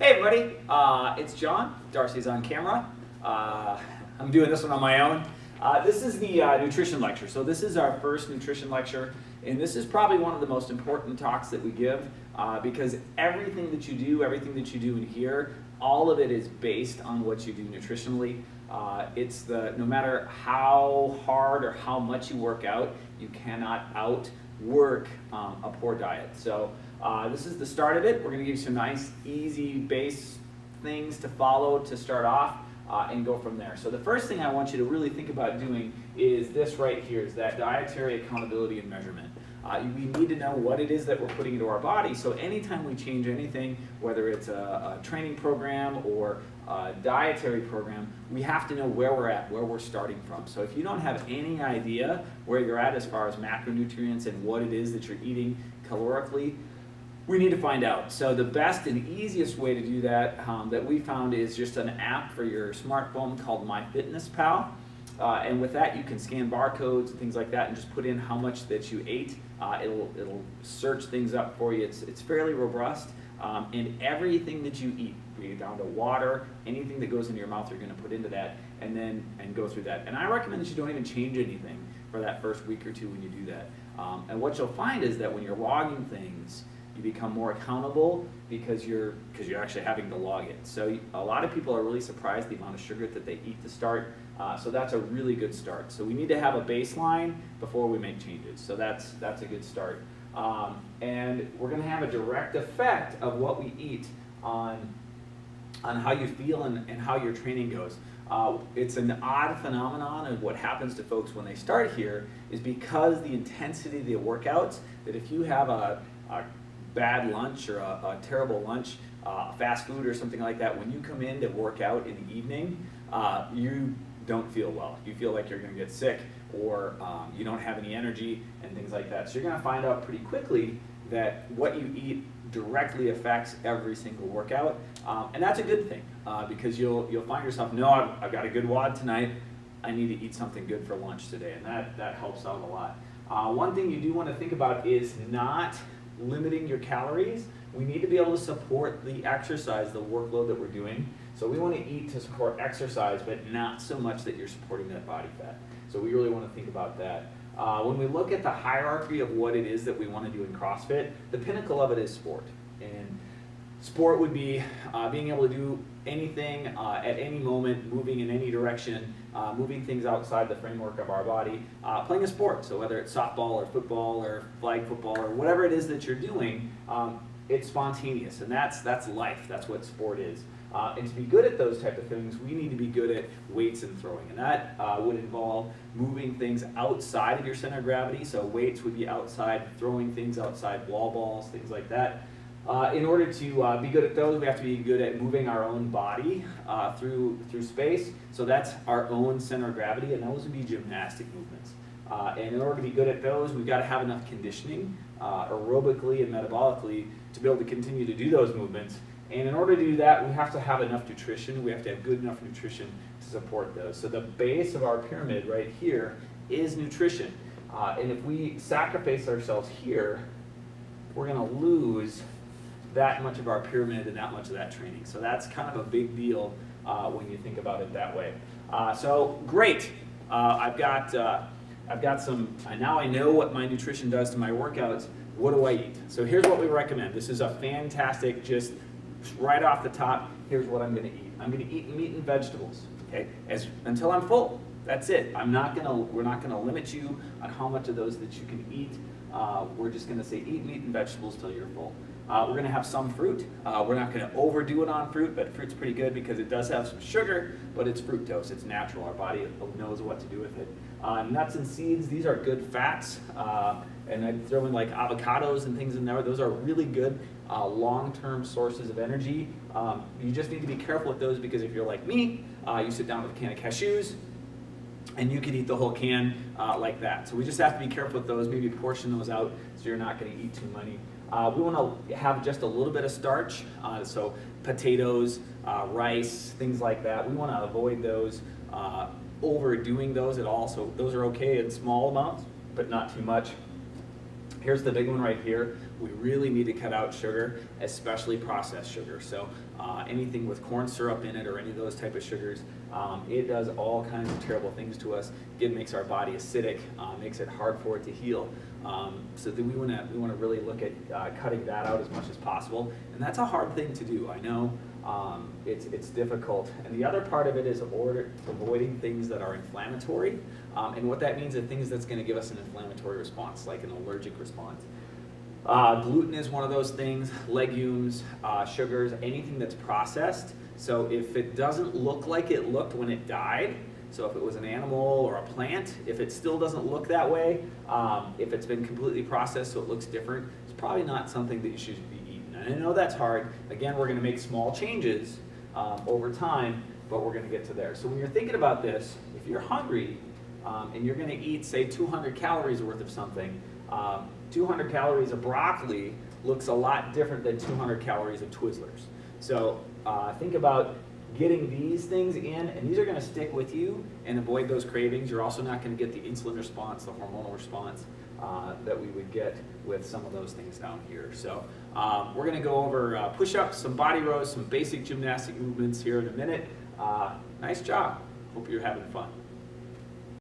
Hey everybody, it's John. Darcy's on camera. I'm doing this one on my own. This is the nutrition lecture. So this is our first nutrition lecture, and this is probably one of the most important talks that we give because everything that you do in here, all of it is based on what you do nutritionally. No matter how hard or how much you work out, you cannot outwork a poor diet. So this is the start of it. We're going to give you some nice, easy base things to follow to start off and go from there. So the first thing I want you to really think about doing is this right here, is that dietary accountability and measurement. We need to know what it is that we're putting into our body, so anytime we change anything, whether it's a training program or a dietary program, we have to know where we're at, where we're starting from. So if you don't have any idea where you're at as far as macronutrients and what it is that you're eating calorically, we need to find out. So the best and easiest way to do that that we found is just an app for your smartphone called MyFitnessPal. And with that, you can scan barcodes and things like that and just put in how much that you ate. It'll search things up for you. It's fairly robust. And everything that you eat, down to water, anything that goes into your mouth, you're going to put into that and go through that. And I recommend that you don't even change anything for that first week or two when you do that. And what you'll find is that when you're logging things, you become more accountable because you're actually having to log it. So a lot of people are really surprised the amount of sugar that they eat to start. So that's a really good start. So we need to have a baseline before we make changes. So that's a good start. And we're going to have a direct effect of what we eat on how you feel and how your training goes. It's an odd phenomenon of what happens to folks when they start here is because the intensity of the workouts, that if you have a bad lunch or a terrible lunch, fast food or something like that, when you come in to work out in the evening, you don't feel well. You feel like you're going to get sick or you don't have any energy and things like that. So you're going to find out pretty quickly that what you eat directly affects every single workout. And that's a good thing because you'll find yourself, no, I've got a good WOD tonight. I need to eat something good for lunch today. And that helps out a lot. One thing you do want to think about is not limiting your calories. We need to be able to support the exercise, the workload that we're doing. So we want to eat to support exercise, but not so much that you're supporting that body fat. So we really want to think about that. When we look at the hierarchy of what it is that we want to do in CrossFit, the pinnacle of it is sport. And sport would be being able to do anything at any moment, moving in any direction, moving things outside the framework of our body, playing a sport. So whether it's softball or football or flag football or whatever it is that you're doing, it's spontaneous, and that's life. That's what sport is. And to be good at those type of things, we need to be good at weights and throwing, and that would involve moving things outside of your center of gravity. So weights would be outside, throwing things outside, wall balls, things like that. In order to be good at those, we have to be good at moving our own body through space. So that's our own center of gravity, and those would be gymnastic movements. And in order to be good at those, we've got to have enough conditioning, aerobically and metabolically, to be able to continue to do those movements. And in order to do that, we have to have enough nutrition. We have to have good enough nutrition to support those. So the base of our pyramid right here is nutrition. And if we sacrifice ourselves here, we're going to lose that much of our pyramid and that much of that training. So that's kind of a big deal when you think about it that way. So great. I've got some, now I know what my nutrition does to my workouts. What do I eat? So here's what we recommend. This is a fantastic, just right off the top, here's what I'm going to eat. I'm going to eat meat and vegetables, okay? Until I'm full. That's it. We're not going to limit you on how much of those that you can eat. We're just going to say eat meat and vegetables till you're full. We're going to have some fruit. We're not going to overdo it on fruit, but fruit's pretty good because it does have some sugar, but it's fructose. It's natural. Our body knows what to do with it. Nuts and seeds, these are good fats. And I'd throw in like avocados and things in there. Those are really good long-term sources of energy. You just need to be careful with those because if you're like me, you sit down with a can of cashews, and you can eat the whole can like that. So we just have to be careful with those, maybe portion those out so you're not going to eat too many. We want to have just a little bit of starch, so potatoes, rice, things like that. We want to avoid those, overdoing those at all. So those are okay in small amounts, but not too much. Here's the big one right here. We really need to cut out sugar, especially processed sugar. So anything with corn syrup in it or any of those type of sugars, it does all kinds of terrible things to us. It makes our body acidic, makes it hard for it to heal. So we want to really look at cutting that out as much as possible. And that's a hard thing to do. I know it's difficult. And the other part of it is avoiding things that are inflammatory. And what that means is things that's going to give us an inflammatory response, like an allergic response. Gluten is one of those things, legumes, sugars, anything that's processed. So if it doesn't look like it looked when it died, so if it was an animal or a plant, if it still doesn't look that way, if it's been completely processed so it looks different, it's probably not something that you should be eating. And I know that's hard. Again, we're going to make small changes over time, but we're going to get to there. So when you're thinking about this, if you're hungry and you're going to eat, say, 200 calories worth of something, 200 calories of broccoli looks a lot different than 200 calories of Twizzlers. So think about getting these things in, and these are going to stick with you and avoid those cravings. You're also not going to get the insulin response, the hormonal response that we would get with some of those things down here. So we're going to go over push-ups, some body rows, some basic gymnastic movements here in a minute. Nice job. Hope you're having fun.